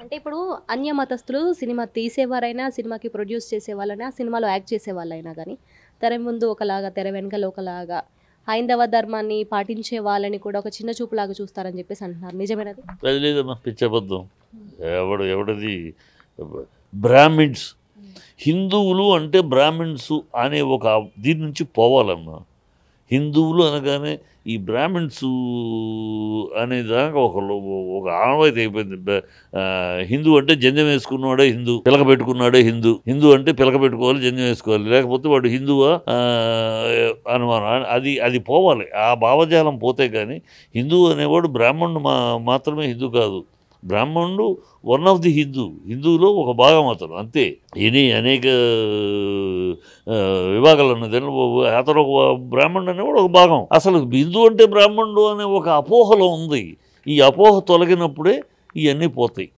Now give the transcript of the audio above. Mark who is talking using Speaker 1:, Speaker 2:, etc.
Speaker 1: అంటే ఇప్పుడు అన్య మతస్థులు సినిమా తీసేవారైనా, సినిమాకి ప్రొడ్యూస్ చేసేవాళ్ళైనా, సినిమాలో యాక్ట్ చేసేవాళ్ళైనా గానీ, తెర ముందు ఒకలాగా, తెర వెనకాల ఒకలాగా, హైందవ ధర్మాన్ని పాటించే వాళ్ళని కూడా ఒక చిన్న చూపులాగా చూస్తారని జెప్పేసి అంటున్నారు. నిజమేనది?
Speaker 2: అది లేదమ్మా, పిచ్చబద్ధం. ఎవడది బ్రాహ్మిన్స్, హిందువులు అంటే బ్రాహ్మిన్స్ అనే ఒక దీని నుంచి పోవాలమ్మా. హిందువులు అనగానే ఈ బ్రాహ్మిన్స్ అనే దానికి ఒక ఆనవాయితీ అయిపోయింది. హిందూ అంటే జంజం వేసుకున్నాడే హిందూ, పిలక పెట్టుకున్నాడే హిందూ. హిందూ అంటే పిలక పెట్టుకోవాలి, జంజం వేసుకోవాలి, లేకపోతే వాడు హిందువా అనుమానం. అది పోవాలి. ఆ భావజాలం పోతే కానీ హిందూ అనేవాడు బ్రాహ్మణుడు మాత్రమే హిందూ కాదు. బ్రాహ్మణుడు వన్ ఆఫ్ ది హిందువులో ఒక భాగం అతను, అంతే. అనేక విభాగాలు ఉన్నది. అతను ఒక బ్రాహ్మణుడు అనేవాడు ఒక భాగం. అసలు హిందూ అంటే బ్రాహ్మణుడు అనే ఒక అపోహలో ఉంది. ఈ అపోహ తొలగినప్పుడే ఇవన్నీ పోతాయి.